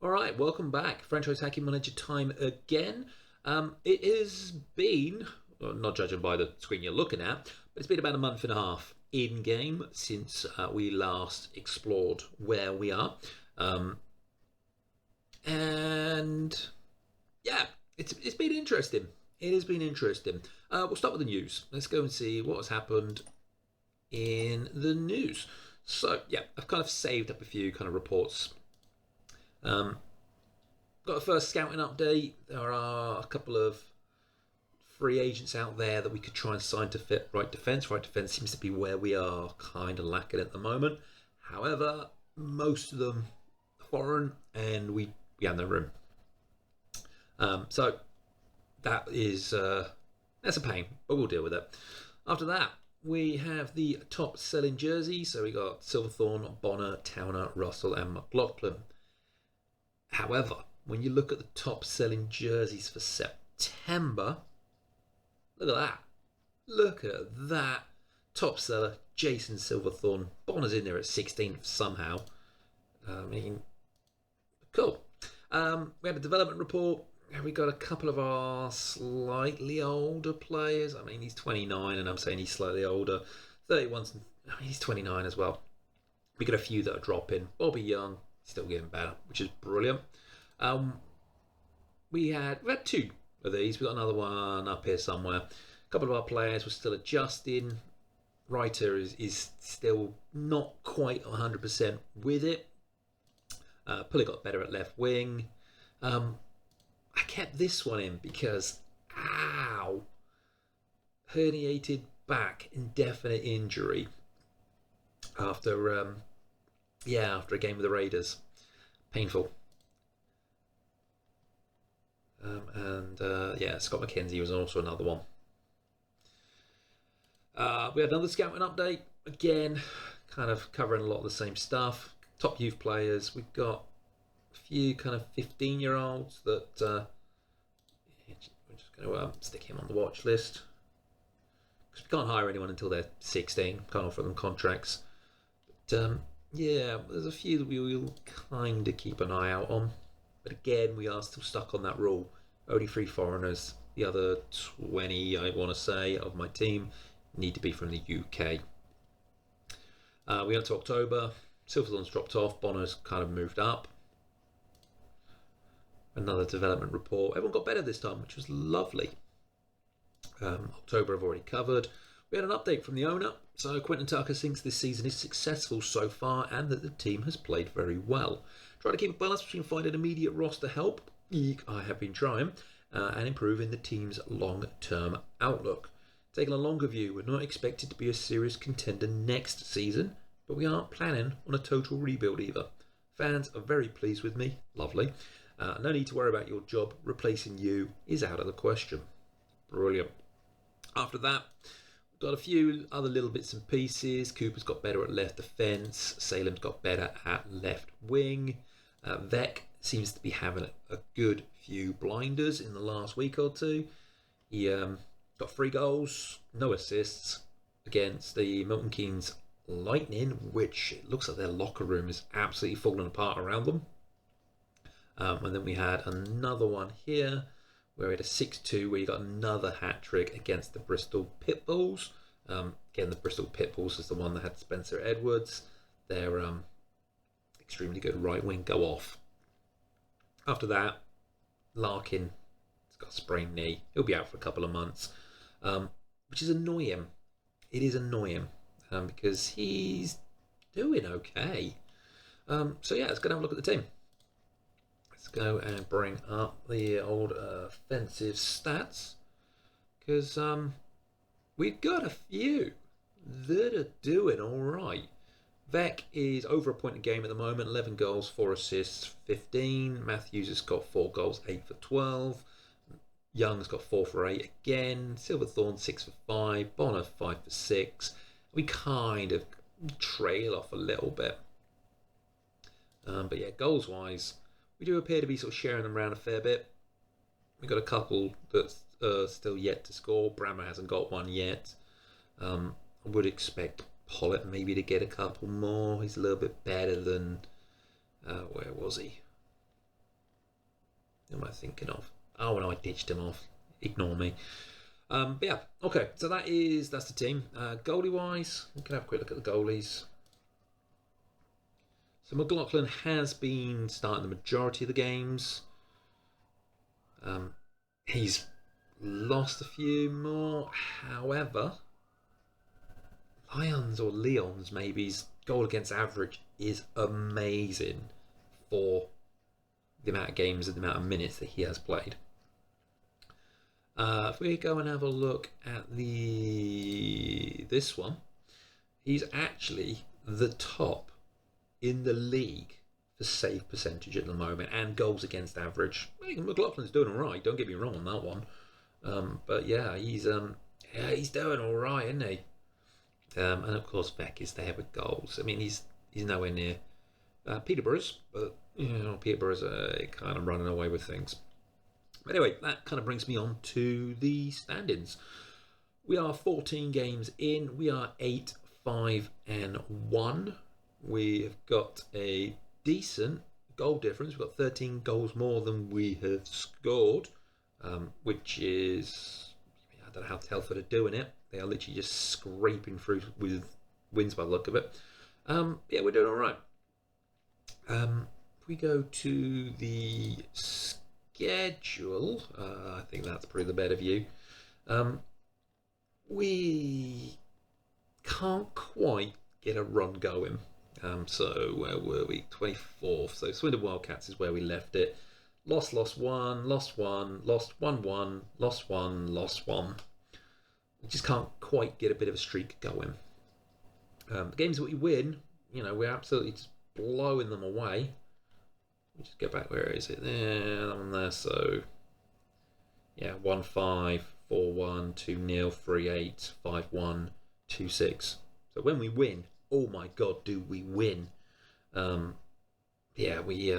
All right, welcome back. Franchise Hacking Manager time again. It has been, well, not judging by the screen you're looking at, but it's been about a month and a half in game since we last explored where we are. And yeah, it's been interesting. It has been interesting. We'll start with the news. Let's go and see what has happened in the news. So yeah, I've kind of saved up a few kind of reports. Got a first scouting update. There are a couple of free agents out there that we could try and sign to fit right defence. Right defence seems to be where we are kind of lacking at the moment. However, most of them are foreign, and we have no room. So that is that's a pain, but we'll deal with it. After that, we have the top selling jerseys. So we got Silverthorne, Bonner, Towner, Russell, and McLaughlin. However, when you look at the top selling jerseys for September, look at that. Look at that. Top seller, Jason Silverthorne. Bonner's in there at 16th somehow. Cool. We had a development report. We got a couple of our slightly older players. He's 29 and I'm saying he's slightly older. 31's, he's 29 as well. We got a few that are dropping. Bobby Young, still getting better, which is brilliant. We had two of these. We got another one up here somewhere. A couple of our players were still adjusting. Reiter is still not quite 100% with it. Pulley got better at left wing. I kept this one in because, herniated back, indefinite injury after a game with the Raiders. Painful. Scott McKenzie was also another one. We had another scouting update. Again, kind of covering a lot of the same stuff. Top youth players. We've got a few kind of 15-year-olds that we're just going to stick him on the watch list. Because we can't hire anyone until they're 16. Can't offer them contracts. But there's a few that we will kind of keep an eye out on. But again, we are still stuck on that rule. Only 3 foreigners. The other 20, I want to say, of my team need to be from the UK. We went to October. Silverthorne's dropped off. Bonner's kind of moved up. Another development report. Everyone got better this time, which was lovely. October I've already covered. We had an update from the owner. So Quentin Tucker thinks this season is successful so far and that the team has played very well. Try to keep a balance between finding immediate roster help, I have been trying, and improving the team's long-term outlook. Taking a longer view, we're not expected to be a serious contender next season, but we aren't planning on a total rebuild either. Fans are very pleased with me. Lovely. No need to worry about your job. Replacing you is out of the question. Brilliant. After that, we've got a few other little bits and pieces. Cooper's got better at left defence. Salem's got better at left wing. Vec seems to be having a good few blinders in the last week or two. He got 3 goals, no assists against the Milton Keynes Lightning, which it looks like their locker room is absolutely falling apart around them. And then we had another one here where we had a 6-2 where you got another hat-trick against the Bristol Pitbulls. Again, the Bristol Pitbulls is the one that had Spencer Edwards. They're extremely good right wing, go off. After that, Larkin has got a sprained knee. He'll be out for a couple of months, which is annoying. It is annoying because he's doing okay. Let's go and have a look at the team. Let's go and bring up the old offensive stats because we've got a few that are doing all right. Vec is over a point a game at the moment, 11 goals, 4 assists, 15. Matthews has got 4 goals, 8 for 12. Young's got 4 for 8 again. Silverthorne 6 for 5. Bonner 5 for 6. We kind of trail off a little bit. But yeah, goals wise, we do appear to be sort of sharing them around a fair bit. We've got a couple that's still yet to score. Brammer hasn't got one yet. I would expect Pollitt maybe to get a couple more. He's a little bit better than where was he? Who am I thinking of? Oh no, I ditched him off. Ignore me. But yeah, okay. So that's the team. Goalie wise, we can have a quick look at the goalies. So McLaughlin has been starting the majority of the games. He's lost a few more. However, Leon's maybe, his goal against average is amazing for the amount of games and the amount of minutes that he has played. If we go and have a look at this one, he's actually the top in the league for save percentage at the moment and goals against average. McLaughlin's doing all right. Don't get me wrong on that one, but yeah, he's doing all right, isn't he? And of course, Beck is there with goals. I mean, he's nowhere near Peterborough's, but Peterborough's kind of running away with things. But anyway, that kind of brings me on to the standings. We are 14 games in. We are 8-5-1. We've got a decent goal difference. We've got 13 goals more than we have scored, which is, I don't know how Telford are doing it. They are literally just scraping through with wins by the look of it. Yeah, we're doing all right. If we go to the schedule, I think that's probably the better view. We can't quite get a run going. So where were we? 24th. So Swindon Wildcats is where we left it. Lost 1, lost 1, lost 1-1, lost 1, lost 1. We just can't quite get a bit of a streak going. The games that we win, we're absolutely just blowing them away. Let me just go back. Where is it? There, that one there. So, yeah, 1-5, 4-1, 2-0, 3-8, 5-1, 2-6. So when we win, oh my God, do we win? Yeah, we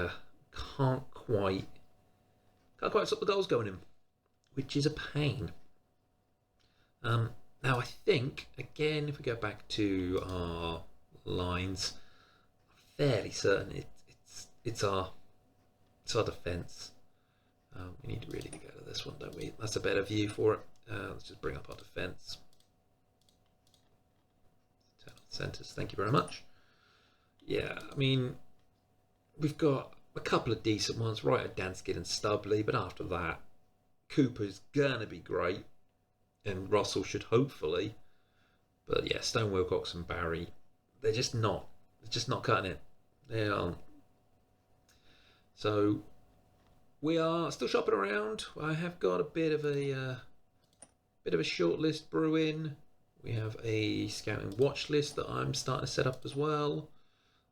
can't quite stop the goals going in, which is a pain. Now I think, again, if we go back to our lines, I'm fairly certain it's our defence. We need to really go to this one, don't we? That's a better view for it. Let's just bring up our defence. Turn off the centres. Thank you very much. Yeah, I mean, we've got a couple of decent ones, right at Danskin and Stubley, but after that, Cooper's gonna be great, and Russell should hopefully. But yeah, Stone, Wilcox and Barry, they're just not cutting it. They aren't. So we are still shopping around. I have got a bit of a short list brewing. We have a scouting watch list that I'm starting to set up as well.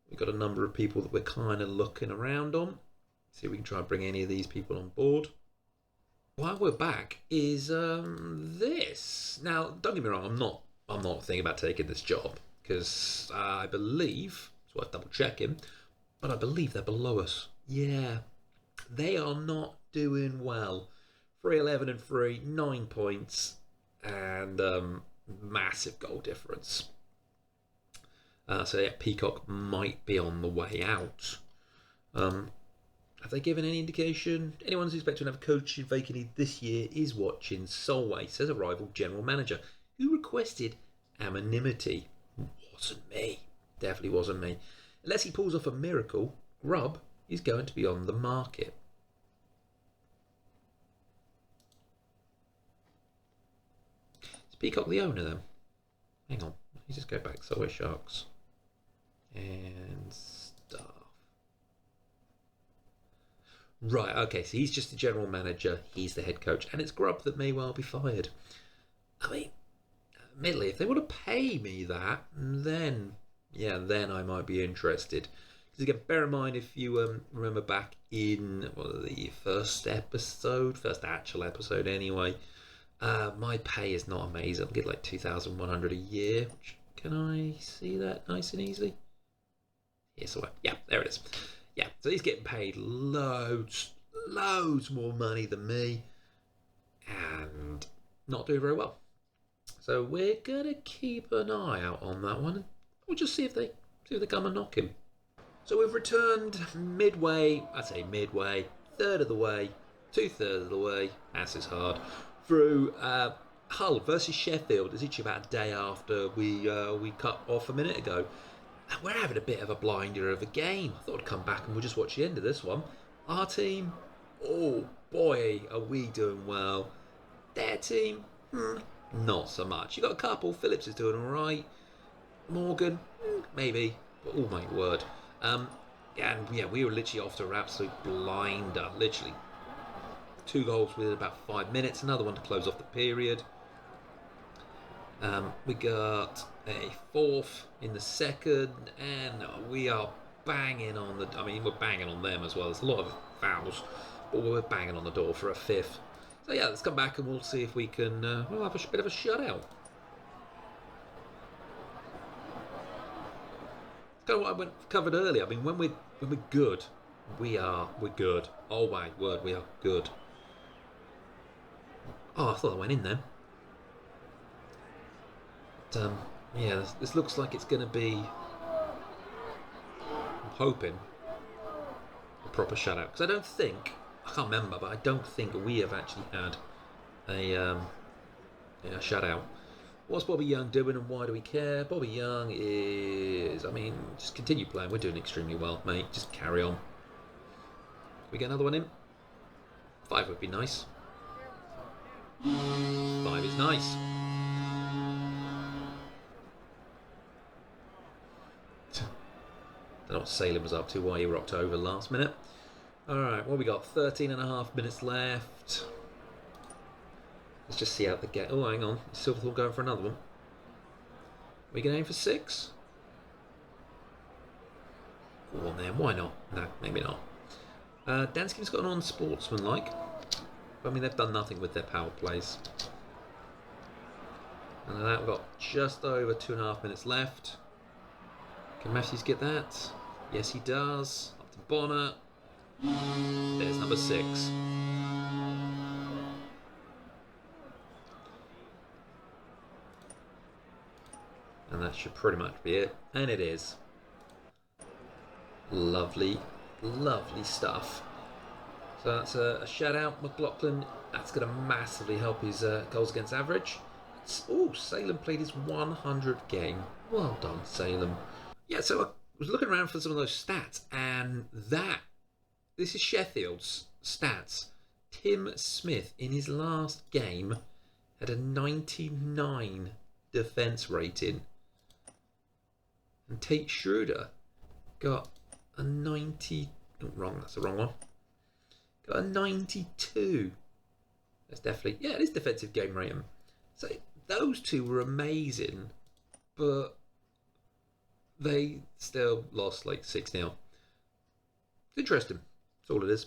We've got a number of people that we're kind of looking around on. See if we can try and bring any of these people on board. While we're back is this. Now, don't get me wrong, I'm not thinking about taking this job because I believe it's worth double checking, but I believe they're below us. Yeah, they are not doing well. 3-11-3, 9 points, and massive goal difference. So yeah, Peacock might be on the way out. Have they given any indication? Anyone who's expecting to have a coaching vacancy this year is watching Solway, says a rival general manager who requested anonymity. Wasn't me. Definitely wasn't me. Unless he pulls off a miracle, Grubb is going to be on the market. Is Peacock the owner then? Hang on. Let me just go back. Solway Sharks. And staff. Right, okay, so he's just the general manager, he's the head coach, and it's Grubb that may well be fired. I mean, admittedly, if they want to pay me that, then I might be interested. Because again, bear in mind, if you remember back in the first actual episode anyway, my pay is not amazing. I get like $2,100 a year. Can I see that nice and easy? Yes, yeah, there it is. Yeah, so he's getting paid loads more money than me and not doing very well. So we're going to keep an eye out on that one. We'll just see if they come and knock him. So we've returned midway, third of the way 2/3 of the way. That's is hard. Through Hull versus Sheffield. It's actually about a day after we cut off a minute ago. And we're having a bit of a blinder of a game. I thought I'd come back and we'll just watch the end of this one. Our team, oh boy, are we doing well. Their team, not so much. You got a couple. Phillips is doing all right. Morgan, maybe. But oh my word. And yeah, we were literally off to an absolute blinder. Literally 2 goals within about 5 minutes. Another one to close off the period. We got a 4th in the second, and we are banging on the. I mean, we're banging on them as well. There's a lot of fouls, but we're banging on the door for a 5th. So yeah, let's come back and we'll see if we can. We'll have a bit of a shutout. It's kind of what I covered earlier. I mean, when we're good, we're good. Oh my word, we are good. Oh, I thought I went in then. But, yeah, this looks like it's going to be. I'm hoping a proper shutout, because I can't remember, but I don't think we have actually had a shutout. What's Bobby Young doing and why do we care? Bobby Young is, I mean, just continue playing. We're doing extremely well, mate. Just carry on. Can we get another one in? 5 would be nice. 5 is nice. Don't know what Salem was up to, why he rocked over last minute. Alright, what we got? 13.5 minutes left. Let's just see out the game. Oh, hang on. Silverthorne going for another one. We can aim for 6? Go on then, why not? No, maybe not. Danskin's got an unsportsmanlike. I mean, they've done nothing with their power plays. And that we've got just over 2.5 minutes left. Can Matthews get that? Yes, he does. Up to Bonner. There's number 6. And that should pretty much be it. And it is. Lovely, lovely stuff. So that's a shutout. McLaughlin, that's going to massively help his goals against average. Oh, Salem played his 100th game. Well done, Salem. Yeah, so I was looking around for some of those stats, and this is Sheffield's stats. Tim Smith, in his last game, had a 99 defence rating. And Tate Schroeder got a 90... Oh, wrong, that's the wrong one. Got a 92. That's definitely... Yeah, it is defensive game rating. So those two were amazing, but they still lost like 6-0. Interesting. That's all it is.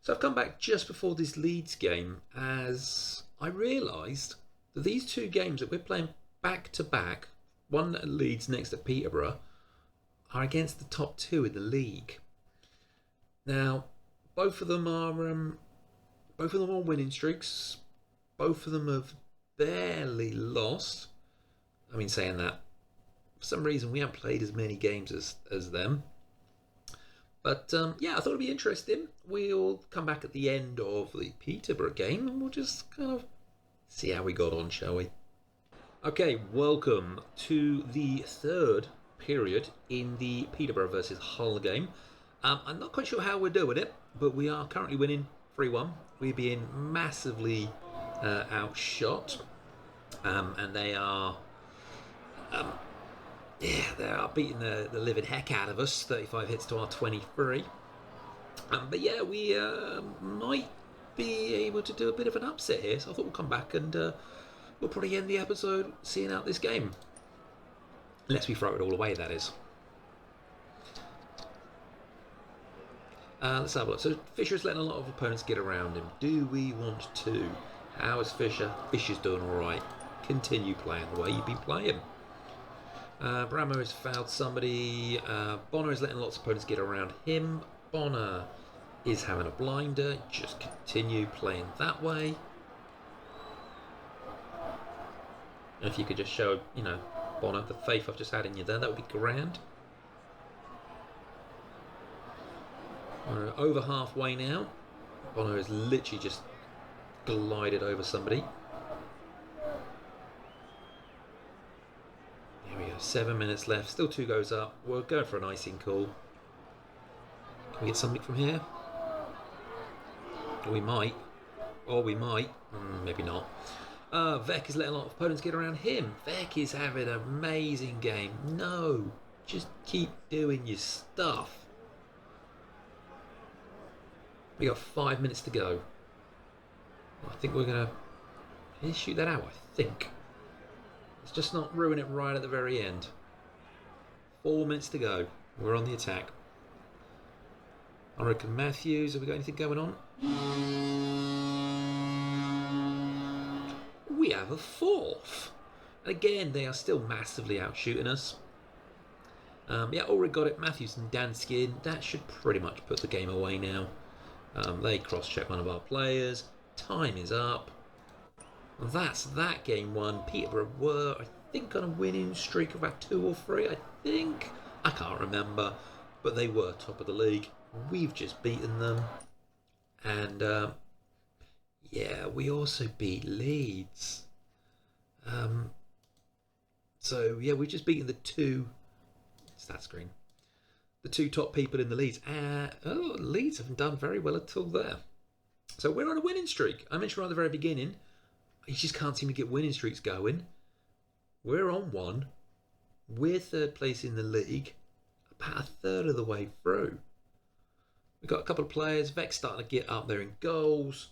So I've come back just before this Leeds game as I realised that these 2 games that we're playing back to back, one at Leeds, next at Peterborough, are against the top 2 in the league. Now, both of them are winning streaks. Both of them have barely lost. I mean, saying that, for some reason we haven't played as many games as them. But yeah, I thought it'd be interesting. We'll come back at the end of the Peterborough game and we'll just kind of see how we got on, shall we? Okay, welcome to the 3rd period in the Peterborough versus Hull game. I'm not quite sure how we're doing it, but we are currently winning 3-1. We're being massively outshot, and they are beating the living heck out of us. 35 hits to our 23. But yeah, we might be able to do a bit of an upset here, so I thought we'll come back and we'll probably end the episode seeing out this game. Unless we throw it all away, that is. Let's have a look. So Fisher's letting a lot of opponents get around him. Do we want to? How is Fisher? Fisher's doing alright. Continue playing the way you've been playing. Brammer has fouled somebody. Bonner is letting lots of opponents get around him. Bonner is having a blinder. Just continue playing that way. And if you could just show, Bonner, the faith I've just had in you there, that would be grand. We're over halfway now. Bono has literally just glided over somebody. There we go, 7 minutes left, still 2 goes up. We're going for an icing call. Can we get something from here? We might. Or we might. Maybe not. Vec is letting a lot of opponents get around him. Vec is having an amazing game. No. Just keep doing your stuff. We got 5 minutes to go. I think we're going to shoot that out, I think. Let's just not ruin it right at the very end. 4 minutes to go. We're on the attack. I reckon Matthews, have we got anything going on? We have a fourth. Again, they are still massively outshooting us. Yeah, Ulrich got it. Matthews and Danskin. That should pretty much put the game away now. They cross-check one of our players. Time is up. That's that game won. Peterborough were, I think, on a winning streak of about 2 or 3. I think. I can't remember. But they were top of the league. We've just beaten them. And, yeah, we also beat Leeds. So, yeah, we've just beaten the 2... Stat screen. The 2 top people in the Leeds. Leeds haven't done very well at all there. So we're on a winning streak. I mentioned right at the very beginning, you just can't seem to get winning streaks going. We're on one. We're 3rd place in the league. About a third of the way through. We've got a couple of players. Vec's starting to get up there in goals.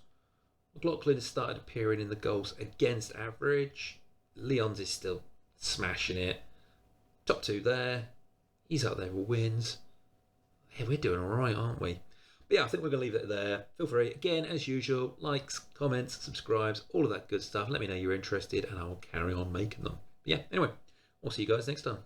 McLaughlin has started appearing in the goals against average. Leons is still smashing it. Top 2 there. He's up there with wins. Yeah, we're doing all right, aren't we? But yeah, I think we're going to leave it there. Feel free, again, as usual, likes, comments, subscribes, all of that good stuff. Let me know you're interested and I'll carry on making them. But yeah, anyway, I'll see you guys next time.